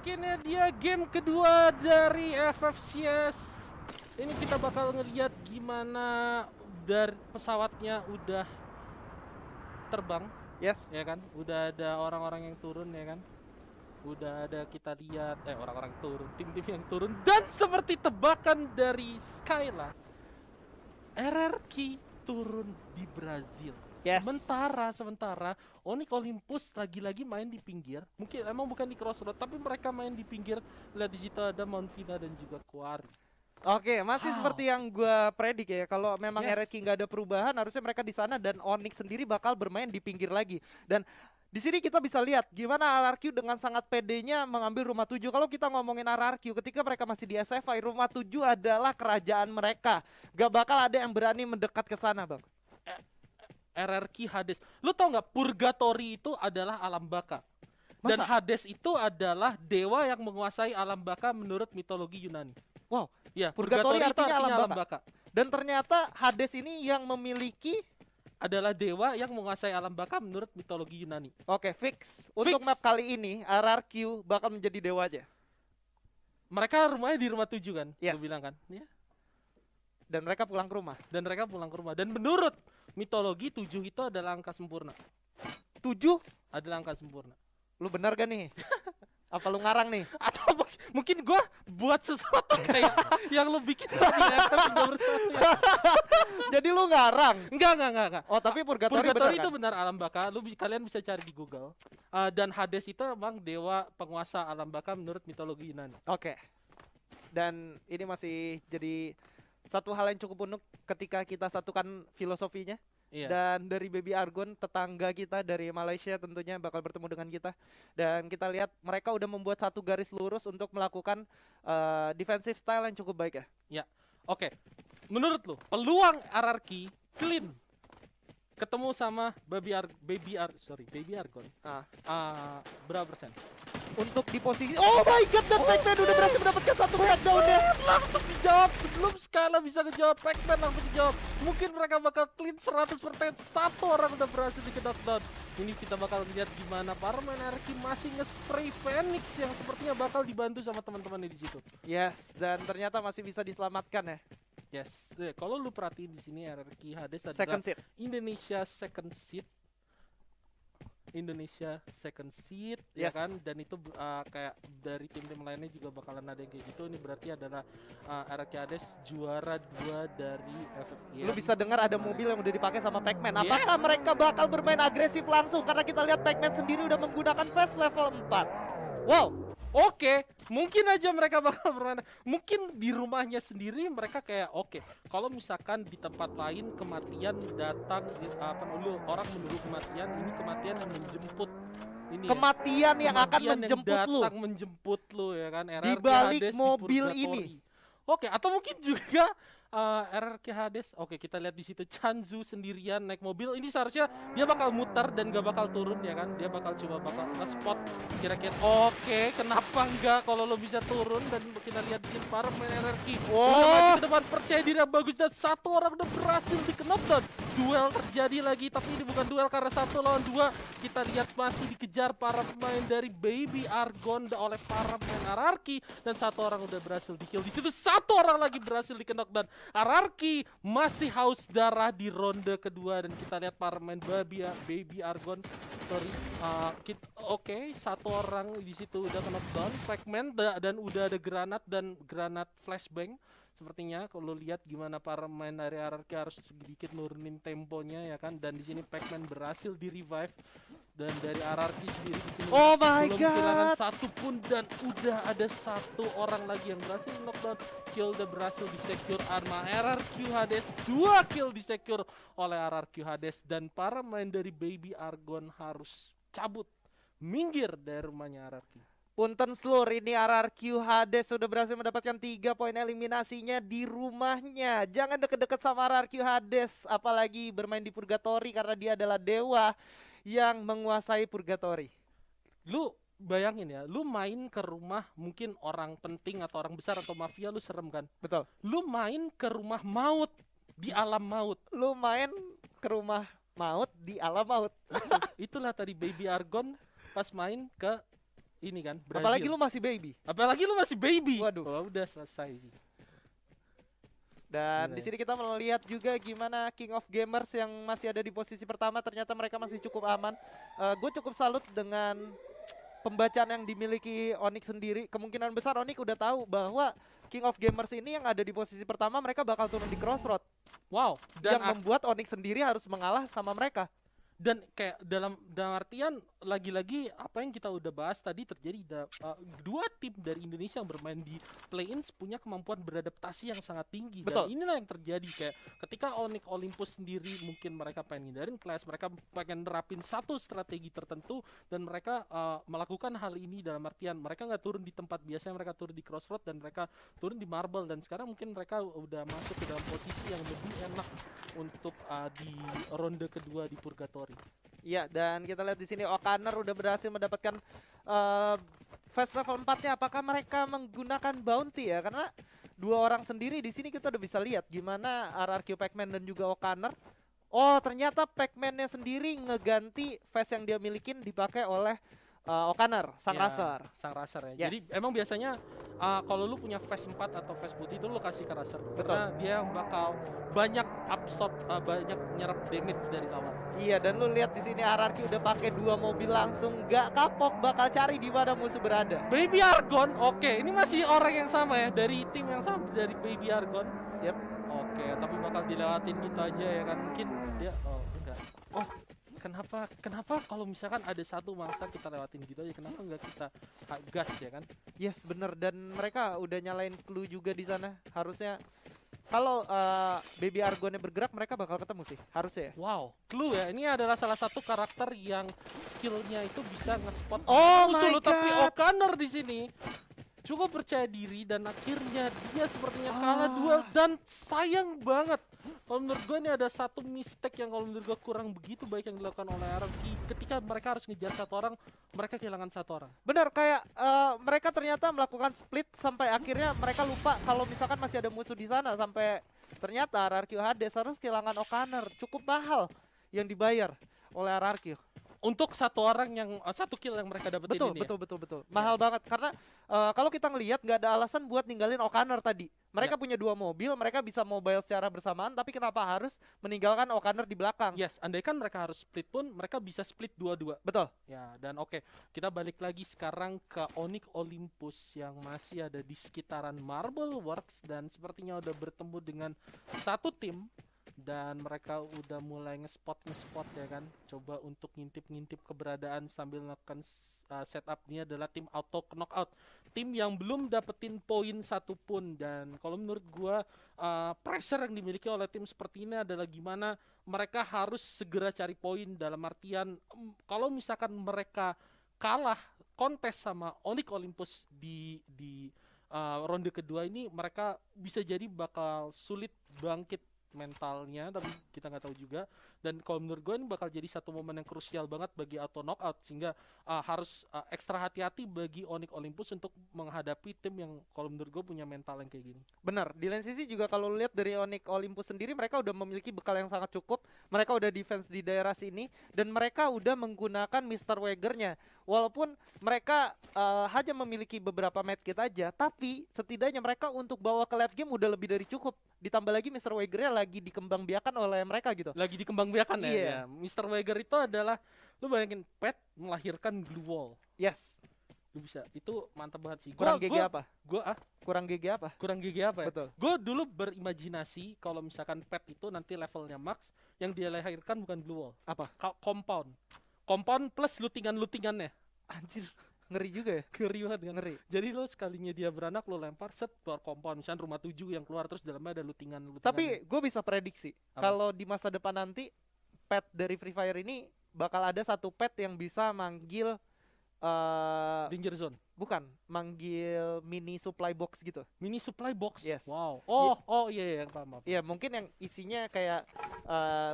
Oke, ini dia game kedua dari FFCS. Ini kita bakal ngeliat gimana dari pesawatnya udah terbang. Yes. Ya kan? Udah ada orang-orang yang turun ya kan? Udah ada kita lihat orang-orang turun, tim-tim yang turun, dan seperti tebakan dari Skyla, RRQ turun di Brazil. Yes. Sementara Onyx Olympus lagi-lagi main di pinggir. Mungkin emang bukan di crossroad, tapi mereka main di pinggir. Lihat di situ ada Mount Vina dan juga Quarry. Oke, masih seperti yang gua predik ya. Kalau memang Yes. RRQ nggak ada perubahan, harusnya mereka di sana dan Onyx sendiri bakal bermain di pinggir lagi. Dan di sini kita bisa lihat gimana RRQ dengan sangat pedenya mengambil rumah 7. Kalau kita ngomongin RRQ ketika mereka masih di SFI, rumah 7 adalah kerajaan mereka. Gak bakal ada yang berani mendekat ke sana, Bang. RRQ Hades. Lu tau nggak Purgatory itu adalah alam baka. Dan Masa? Hades itu adalah dewa yang menguasai alam baka menurut mitologi Yunani. Wow, Ya, Purgatory itu artinya alam baka. baka. Dan ternyata Hades ini yang memiliki. Adalah dewa yang menguasai alam baka menurut mitologi Yunani. Oke, fix. Untuk Fix. map kali ini RRQ bakal menjadi dewa aja. Mereka rumahnya di rumah 7 kan? Yes. Lu bilang kan? Ya. Dan mereka pulang ke rumah. Dan mereka pulang ke rumah. Dan menurut mitologi 7 itu adalah angka sempurna. 7? Adalah angka sempurna. Lu benar gak nih? Apa lu ngarang nih? Atau mungkin gua buat sesuatu kayak yang lu bikin tadi ya, tapi nomor 1 ya. Jadi lu ngarang? Enggak. Oh, tapi Purgatory Purgatory benar itu kan? benar alam baka. Kalian bisa cari di Google. Dan Hades itu emang dewa penguasa alam baka menurut mitologi Yunani. Oke. Dan ini masih jadi satu hal yang cukup unik ketika kita satukan filosofinya. Iya. Dan dari Baby Argon, tetangga kita dari Malaysia tentunya bakal bertemu dengan kita. Dan kita lihat mereka udah membuat satu garis lurus untuk melakukan defensive style yang cukup baik ya. Ya. Oke. Menurut lu, peluang RRQ clean ketemu sama Baby Argon. Berapa persen? Untuk di posisi, oh my god, dan Pac-Man udah berhasil mendapatkan satu breakdown ya. Langsung dijawab sebelum Skala bisa ngejawab. Pac-Man langsung dijawab. Mungkin mereka bakal clean 100%. Satu orang udah berhasil di knockdown. Ini kita bakal lihat gimana para main RRQ masih nge-spray Phoenix yang sepertinya bakal dibantu sama teman-temannya di situ. Yes, dan ternyata masih bisa diselamatkan ya. Yes, kalau lu perhatiin di sini RRQ Hades adalah Second seat. Indonesia second seat. Ya Yes. kan, dan itu kayak dari tim-tim lainnya juga bakalan ada yang kayak gitu. Ini berarti adalah RRQ Hades juara 2 dari FFI. Lu bisa dengar ada mobil yang udah dipakai sama Pac-Man. Apakah Yes. mereka bakal bermain agresif langsung? Karena kita lihat Pac-Man sendiri udah menggunakan fast level 4. Wow. Oke, mungkin aja mereka bakal bermain. Mungkin di rumahnya sendiri mereka kayak oke. Kalau misalkan di tempat lain kematian datang, orang menunggu kematian, ini kematian yang menjemput. Ini Kematian yang akan kematian menjemput lu. datang menjemput lu ya kan. Di RRQ balik Hades di mobil Purgatory. ini. Oke, atau mungkin juga RRQ Hades. Oke, kita lihat di situ Chanzu sendirian naik mobil. Ini seharusnya dia bakal muter dan gak bakal turun ya kan. Dia bakal bakal nge-spot kira-kira. Oke, kenapa enggak kalau lo bisa turun. Dan kita lihat di sini para pemain RRQ udah maju ke depan, percaya diri yang bagus, dan satu orang udah berhasil di knockdown. Duel terjadi lagi, tapi ini bukan duel karena 1 lawan 2. Kita lihat masih dikejar para pemain dari Baby Argon oleh para pemain RRQ, dan satu orang udah berhasil di kill. Di situ satu orang lagi berhasil di knockdown. RRQ masih haus darah di ronde kedua, dan kita lihat para pemain Baby Argon. Oke, satu orang di situ udah knockdown. Pac-Man dan udah ada granat flashbang. Sepertinya kalau lihat gimana para pemain dari RRQ harus sedikit nurunin temponya ya kan, dan di sini Pac-Man berhasil di revive, dan dari RRQ sendiri di sini Oh my belum God. kehilangan satu pun, dan udah ada satu orang lagi yang berhasil knockdown. Kill udah berhasil di secure arma RRQ Hades, 2 kill di secure oleh RRQ Hades, dan para pemain dari Baby Argon harus cabut minggir dari rumahnya RRQ. Punten seluruh, ini RRQ Hades sudah berhasil mendapatkan 3 poin eliminasinya di rumahnya. Jangan deket-deket sama RRQ Hades, apalagi bermain di Purgatory karena dia adalah dewa yang menguasai Purgatory. Lu bayangin ya, lu main ke rumah mungkin orang penting atau orang besar atau mafia, lu serem kan? Betul. Lu main ke rumah maut, di alam maut. Lu main ke rumah maut di alam maut. Itulah tadi Baby Argon pas main ke ini kan Apalagi Brazil. lu masih baby. Apalagi lu masih baby. Waduh. Oh, udah selesai sih. Dan Gila di ya. sini kita melihat juga gimana King of Gamers yang masih ada di posisi pertama, ternyata mereka masih cukup aman. Gue cukup salut dengan pembacaan yang dimiliki Onyx sendiri. Kemungkinan besar Onyx udah tahu bahwa King of Gamers ini yang ada di posisi pertama mereka bakal turun di Crossroad, Wow, yang membuat Onyx sendiri harus mengalah sama mereka. dan kayak dalam artian lagi-lagi apa yang kita udah bahas tadi terjadi dua tim dari Indonesia yang bermain di play-ins punya kemampuan beradaptasi yang sangat tinggi. Betul. Dan inilah yang terjadi kayak ketika Onyx Olympus sendiri mungkin mereka pengen hindarin Clash, mereka pengen nerapin satu strategi tertentu dan mereka melakukan hal ini dalam artian mereka nggak turun di tempat biasanya, mereka turun di Crossroad dan mereka turun di Marble, dan sekarang mungkin mereka udah masuk ke dalam posisi yang lebih enak untuk di ronde kedua di Purgatory. Iya, dan kita lihat di sini Okaner udah berhasil mendapatkan fast level 4-nya. Apakah mereka menggunakan bounty ya? Karena dua orang sendiri di sini kita udah bisa lihat gimana RRQ Pac-Man dan juga Okaner. Oh, ternyata Pac-Man-nya sendiri ngeganti fast yang dia milikin dipakai oleh Okaner, Sang Ya, Raser. Sang Raser ya. Yes. Jadi emang biasanya kalau lu punya phase 4 atau phase putih itu lu kasih ke Raser. Betul. Karena dia yang bakal banyak absorb, banyak nyerap damage dari lawan. Iya, dan lu lihat di sini RRQ udah pakai dua mobil langsung, nggak kapok, bakal cari di mana musuh berada. Baby Argon, oke, ini masih orang yang sama ya, dari tim yang sama, dari Baby Argon. Yep. Oke, tapi bakal dilewatin gitu aja ya kan, mungkin dia, oh enggak. Oh, kenapa kalau misalkan ada satu mangsa kita lewatin gitu aja, kenapa enggak kita gas ya kan? Yes, bener, dan mereka udah nyalain clue juga di sana. Harusnya kalau Baby Argonnya bergerak mereka bakal ketemu sih, harusnya ya. Wow, Clue ya, ini adalah salah satu karakter yang skillnya itu bisa nge-spot Oh musuh my lu, tapi God. O'Connor di sini cukup percaya diri dan akhirnya dia sepertinya kalah duel, dan sayang banget. Kalau menurut gue ini ada satu mistake yang kalau menurut gue kurang begitu baik yang dilakukan oleh RRQ. Ketika mereka harus ngejar satu orang, mereka kehilangan satu orang. Bener, kayak mereka ternyata melakukan split sampai akhirnya mereka lupa kalau misalkan masih ada musuh di sana, sampai ternyata RRQ Hades harus kehilangan O'Connor. Cukup mahal yang dibayar oleh RRQ. Untuk satu orang yang satu kill yang mereka dapetin Betul, ini ya. betul. Mahal banget karena kalau kita ngelihat nggak ada alasan buat ninggalin O'Connor tadi. Mereka punya dua mobil, mereka bisa mobile secara bersamaan, tapi kenapa harus meninggalkan O'Connor di belakang? Yes, andaikan mereka harus split pun mereka bisa split dua-dua. Betul. Ya, dan oke, kita balik lagi sekarang ke Onyx Olympus yang masih ada di sekitaran Marble Works dan sepertinya udah bertemu dengan satu tim dan mereka udah mulai ngespot ya kan. Coba untuk ngintip keberadaan sambil melakukan setup. Ini adalah tim auto knockout, tim yang belum dapetin poin satupun, dan kalau menurut gua pressure yang dimiliki oleh tim seperti ini adalah gimana mereka harus segera cari poin, dalam artian kalau misalkan mereka kalah kontes sama Onyx Olympus di ronde kedua ini, mereka bisa jadi bakal sulit bangkit mentalnya, tapi kita nggak tahu juga. Dan kalau menurut gue ini bakal jadi satu momen yang krusial banget bagi auto knockout, sehingga harus ekstra hati-hati bagi Onyx Olympus untuk menghadapi tim yang kalau menurut gue punya mental yang kayak gini. Benar, di lain sisi juga kalau lihat dari Onyx Olympus sendiri, mereka udah memiliki bekal yang sangat cukup. Mereka udah defense di daerah sini dan mereka udah menggunakan Mr. Wager-nya. Walaupun mereka hanya memiliki beberapa medkit aja, tapi setidaknya mereka untuk bawa ke late game udah lebih dari cukup. Ditambah lagi Mr. Wager-nya lagi dikembangbiakan oleh mereka gitu. Lagi dikembangbiakan ya. Iya. Ya. Mr. Wager itu adalah, lu bayangin pet melahirkan glue wall. Yes. Lu bisa, itu mantap banget sih. Kurang GG apa? Kurang GG apa? Kurang GG apa ya? Betul. Gue dulu berimajinasi kalau misalkan pet itu nanti levelnya max, yang dia lahirkan bukan glue wall, Apa? compound plus lutingannya. Anjir, ngeri juga ya. Ngeri banget kan? Ngeri. Jadi lo sekalinya dia beranak, lo lempar set keluar compound, misalnya rumah 7 yang keluar terus dalamnya ada lutingan. Tapi gue bisa prediksi Apa? kalau di masa depan nanti pet dari Free Fire ini bakal ada satu pet yang bisa manggil danger zone, bukan, manggil mini supply box gitu. mini supply box. Yes. Wow. Iya, paham. Iya, mungkin yang isinya kayak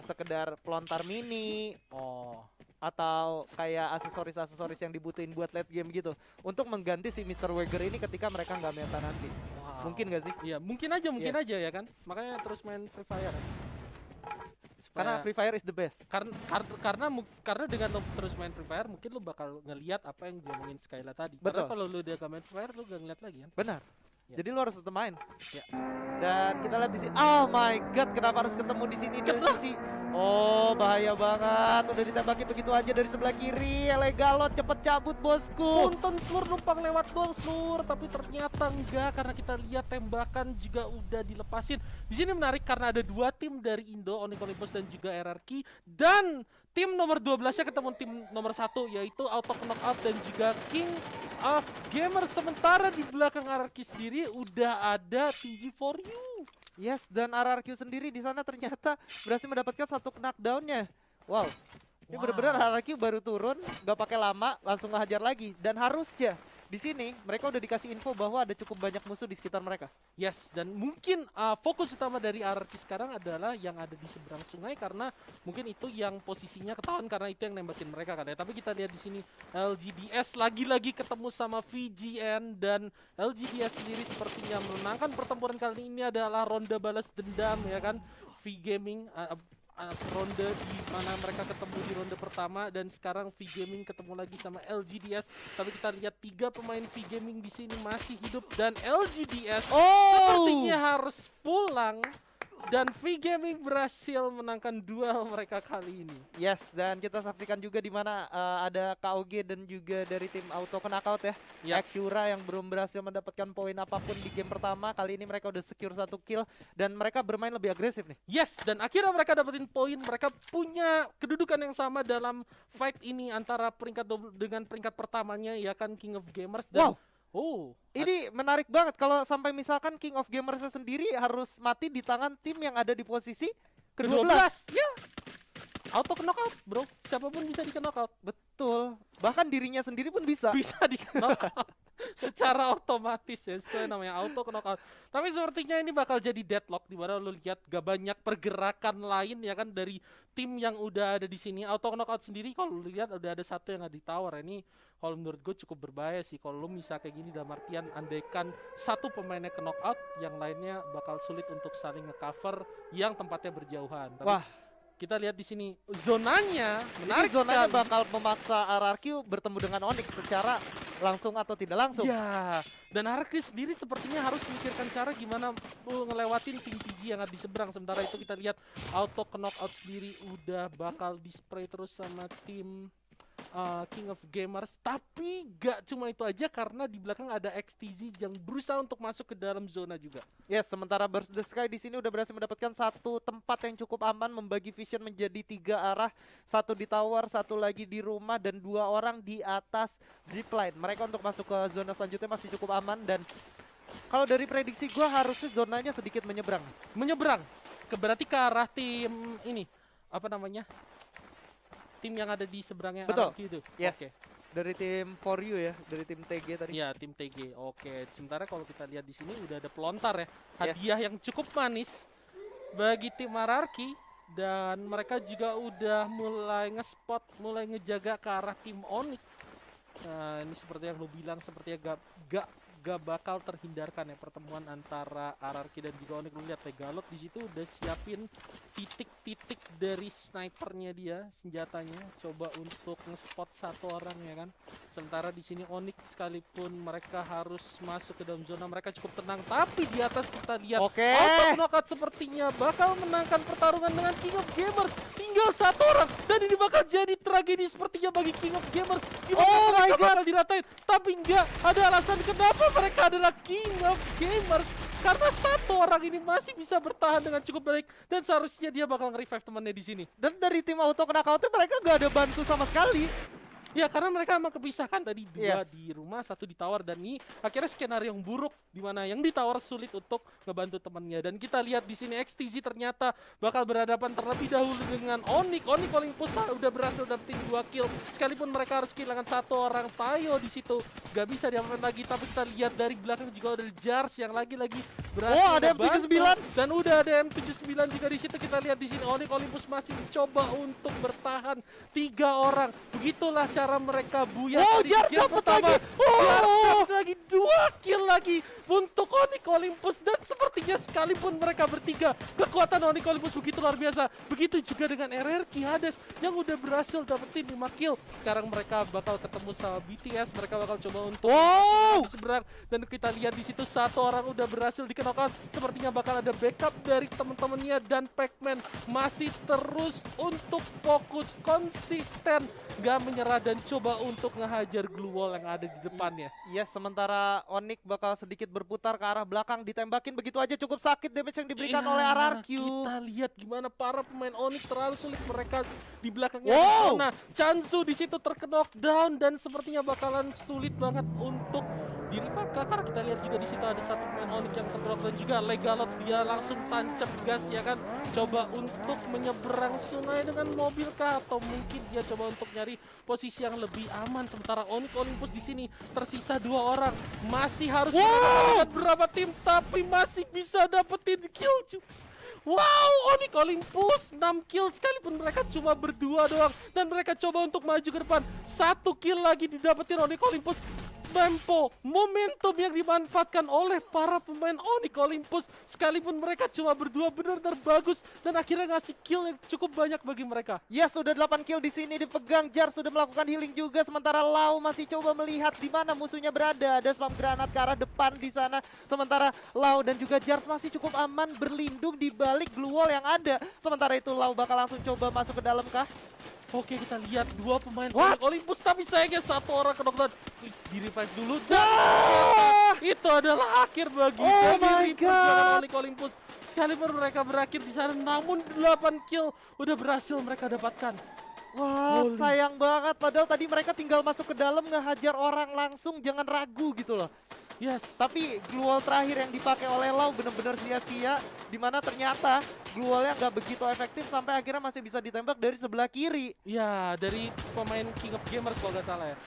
sekedar pelontar mini Oh. atau kayak aksesoris yang dibutuhin buat late game gitu, untuk mengganti si Mr. Wager ini ketika mereka nggak meta nanti. Wow. Mungkin gak sih? Iya, mungkin aja Yes. ya kan. Makanya terus main Free Fire. Karena Free Fire is the best. Karena dengan lo terus main Free Fire mungkin lo bakal ngelihat apa yang diomongin Skyla tadi. Karena Betul. kalau lo udah gak main Free Fire lo gak ngeliat lagi kan. Benar. Ya. Jadi lu harus tetap main. Ya. Dan kita lihat di sini. Oh my god, kenapa harus ketemu di sini dari sisi? Oh, bahaya banget. Udah ditembaki begitu aja dari sebelah kiri. Elegalot cepet cabut, bosku. Punten Slur numpang lewat doang Slur, tapi ternyata enggak karena kita lihat tembakan juga udah dilepasin. Di sini menarik karena ada dua tim dari Indo, Onyx Olympus dan juga RRQ, dan tim nomor 12-nya ketemu tim nomor 1 yaitu Auto Knockout dan juga King of Gamers. Sementara di belakang RRQ sendiri udah ada TG4U. Yes, dan RRQ sendiri di sana ternyata berhasil mendapatkan satu knockdown-nya. Wow. Ini benar-benar RRQ baru turun, nggak pakai lama, langsung ngehajar lagi. Dan harusnya di sini mereka udah dikasih info bahwa ada cukup banyak musuh di sekitar mereka. Yes, dan mungkin fokus utama dari RRQ sekarang adalah yang ada di seberang sungai karena mungkin itu yang posisinya ketahuan karena itu yang nembakin mereka kan ya. Tapi kita lihat di sini LGDS lagi-lagi ketemu sama VGN dan LGDS sendiri sepertinya menangkan pertempuran kali ini adalah ronde balas dendam ya kan. V-Gaming ronde di mana mereka ketemu di ronde pertama dan sekarang V-Gaming ketemu lagi sama LGDS. Tapi kita lihat 3 pemain V-Gaming di sini masih hidup dan LGDS sepertinya harus pulang dan V-Gaming berhasil menangkan duel mereka kali ini. Yes, dan kita saksikan juga di mana ada KOG dan juga dari tim Auto Knockout ya. Yap. Exura yang belum berhasil mendapatkan poin apapun di game pertama. Kali ini mereka udah secure 1 kill dan mereka bermain lebih agresif nih. Yes, dan akhirnya mereka dapetin poin. Mereka punya kedudukan yang sama dalam fight ini antara dengan peringkat pertamanya ya kan King of Gamers dan Ini menarik banget kalau sampai misalkan King of Gamers sendiri harus mati di tangan tim yang ada di posisi ke-12. Ya. Auto knockout, bro. Siapapun bisa di knockout. Betul. Bahkan dirinya sendiri pun bisa. Bisa di knockout. Secara otomatis ya, itu namanya auto knockout. Tapi sepertinya ini bakal jadi deadlock di mana lu lihat gak banyak pergerakan lain ya kan dari tim yang udah ada di sini. Auto knockout sendiri kalau lu lihat udah ada satu yang ada di tower. Ini kalau menurut gue cukup berbahaya sih kalau lu bisa kayak gini dalam artian andaikan satu pemainnya ke knockout, yang lainnya bakal sulit untuk saling nge-cover yang tempatnya berjauhan. Tapi Wah, kita lihat di sini zonanya menarik ini zonanya sekali. bakal memaksa RRQ bertemu dengan Onyx secara langsung atau tidak langsung. Ya, dan RRQ sendiri sepertinya harus memikirkan cara gimana ngelewatin tim PG yang ada di seberang. Sementara itu kita lihat Auto Knockout sendiri udah bakal di-spray terus sama tim King of Gamers. Tapi gak cuma itu aja karena di belakang ada XTZ yang berusaha untuk masuk ke dalam zona juga. Yes, sementara Burst the Sky di sini udah berhasil mendapatkan satu tempat yang cukup aman, membagi vision menjadi 3 arah, 1 di tower, 1 lagi di rumah, dan 2 orang di atas zipline. Mereka untuk masuk ke zona selanjutnya masih cukup aman dan kalau dari prediksi gue harusnya zonanya sedikit menyeberang. Menyeberang, berarti ke arah tim ini, apa namanya? Tim yang ada di seberangnya Betul. RRQ itu. Yes. Oke. Dari tim For You ya, dari tim TG tadi. Iya, tim TG. Oke, sementara kalau kita lihat di sini udah ada pelontar ya. Yes. Hadiah yang cukup manis bagi tim RRQ dan mereka juga udah mulai ngespot, mulai ngejaga ke arah tim Onyx. Nah, ini seperti yang lo bilang, sepertinya gak bakal terhindarkan ya pertemuan antara RRQ dan juga Onyx. Lu lihat Legalot di situ udah siapin titik-titik dari snipernya dia, senjatanya, coba untuk ngespot satu orang ya kan. Sementara di sini Onyx sekalipun mereka harus masuk ke dalam zona, mereka cukup tenang. Tapi di atas kita lihat Auto Knockout sepertinya bakal menangkan pertarungan dengan King of Gamers. Tinggal 1 orang dan ini bakal jadi tragedi sepertinya bagi King of Gamers. Oh my god, bakal diratain, tapi enggak ada alasan kenapa mereka adalah King of Gamers. Karena 1 orang ini masih bisa bertahan dengan cukup baik dan seharusnya dia bakal nge-revive temannya di sini. Dan dari tim Auto Knockout mereka gak ada bantu sama sekali. Ya karena mereka emang kepisahkan tadi 2 Yes. di rumah, 1 di tower dan ini akhirnya skenario yang buruk di mana yang di tower sulit untuk ngebantu temannya. Dan kita lihat di sini XTZ ternyata bakal berhadapan terlebih dahulu dengan Onyx. Onyx Olympus udah berhasil dapetin 2 kill sekalipun mereka harus kehilangan 1 orang. Tayo di situ gak bisa diapain lagi, tapi kita lihat dari belakang juga ada Jars yang lagi-lagi berhasil. Oh, ada ngebantu. M79 Dan udah ada M79 juga di situ. Kita lihat di sini Onyx Olympus masih mencoba untuk bertahan 3 orang. Begitulah cara mereka buyar Wow, di Jars game dapet pertama. lagi. Jars Oh. dapet lagi 2 kill lagi untuk Onyx Olympus, dan sepertinya sekalipun mereka bertiga, kekuatan Onyx Olympus begitu luar biasa. Begitu juga dengan RRQ Hades yang udah berhasil dapetin 5 kill. Sekarang mereka bakal ketemu sama BTS, mereka bakal coba untuk Wow. seberang, dan kita lihat di situ satu orang udah berhasil dikenakan. Sepertinya bakal ada backup dari teman-temannya, dan Pacman masih terus untuk fokus konsisten, gak menyerah dan coba untuk ngehajar glue wall yang ada di depannya. Iya, sementara Onyx bakal sedikit berputar ke arah belakang, ditembakin begitu aja cukup sakit damage yang diberikan Iya, oleh RRQ. Kita lihat gimana para pemain Onyx terlalu sulit, mereka di belakangnya. Wow. Nah, Chansu di situ terknockdown dan sepertinya bakalan sulit banget untuk di revive, karena kita lihat juga di situ ada satu pemain Onyx yang terknockdown juga. Legalot dia langsung tancap gas ya kan, coba untuk menyeberang sungai dengan mobil kah, atau mungkin dia coba untuk nyari posisi yang lebih aman. Sementara Onyx Olympus di sini tersisa 2 orang, masih harus mengalahkan berapa tim tapi masih bisa dapetin kill cuy. Wow, Onyx Olympus 6 kill sekalipun mereka cuma berdua doang, dan mereka coba untuk maju ke depan. 1 kill lagi didapetin Onyx Olympus. Tempo, momentum yang dimanfaatkan oleh para pemain Onyx Olympus, sekalipun mereka cuma berdua, benar-benar bagus dan akhirnya ngasih kill yang cukup banyak bagi mereka. Yes, sudah 8 kill di sini dipegang. Jars sudah melakukan healing juga, sementara Lau masih coba melihat di mana musuhnya berada. Ada spam granat ke arah depan di sana. Sementara Lau dan juga Jars masih cukup aman berlindung di balik glue wall yang ada. Sementara itu Lau bakal langsung coba masuk ke dalam kah? Oke, kita lihat 2 pemain What? Onyx Olympus, tapi sayangnya 1 orang ke knockdown. Please di revive dulu, dan Wah! itu adalah akhir bagi Oh dari my perjuangan God. Onyx Olympus. Sekalipun mereka berakhir di sana, namun 8 kill udah berhasil mereka dapatkan. Wah, Holy. sayang banget. Padahal tadi mereka tinggal masuk ke dalam ngehajar orang langsung, jangan ragu gitu loh. Yes. Tapi glue wall terakhir yang dipakai oleh Lau bener-bener sia-sia, dimana ternyata glue wallnya nggak begitu efektif sampai akhirnya masih bisa ditembak dari sebelah kiri. ya, dari pemain King of Gamers kalau nggak salah ya.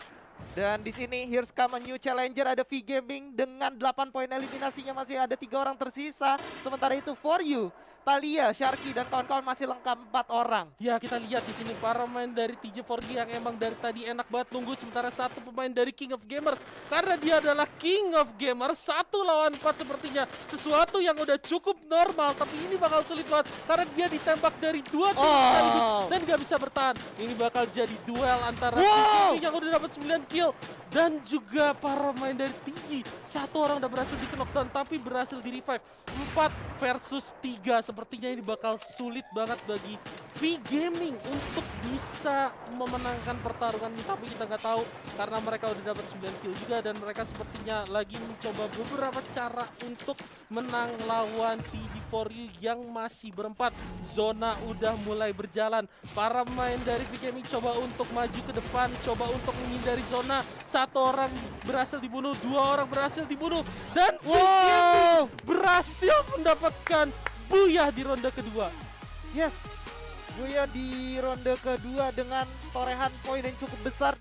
Dan di sini here's come a new challenger, ada V Gaming dengan 8 poin eliminasinya, masih ada 3 orang tersisa. Sementara itu For You, Thalia, Sharky dan kawan-kawan masih lengkap 4 orang. Ya, kita lihat di sini para pemain dari TJ4G yang emang dari tadi enak banget nunggu, sementara satu pemain dari King of Gamers, karena dia adalah King of Gamers 1 lawan 4 sepertinya sesuatu yang udah cukup normal, tapi ini bakal sulit banget karena dia ditembak dari 2 tim sekaligus dan gak bisa bertahan. Ini bakal jadi duel antara Wow. TJ yang udah dapat 9 kill dan juga para pemain dari TJ. 1 orang udah berhasil di knockdown tapi berhasil di revive. 4 versus 3, sepertinya ini bakal sulit banget bagi V Gaming untuk bisa memenangkan pertarungan ini, tapi kita nggak tahu karena mereka udah dapat 9 kill juga, dan mereka sepertinya lagi mencoba beberapa cara untuk menang lawan TG4U yang masih berempat. Zona udah mulai berjalan, para pemain dari V Gaming coba untuk maju ke depan, coba untuk menghindari zona. 1 orang berhasil dibunuh, 2 orang berhasil dibunuh, dan V Gaming berhasil mendapatkan buyah di ronde kedua. Yes, Buya di ronde kedua dengan torehan poin yang cukup besar.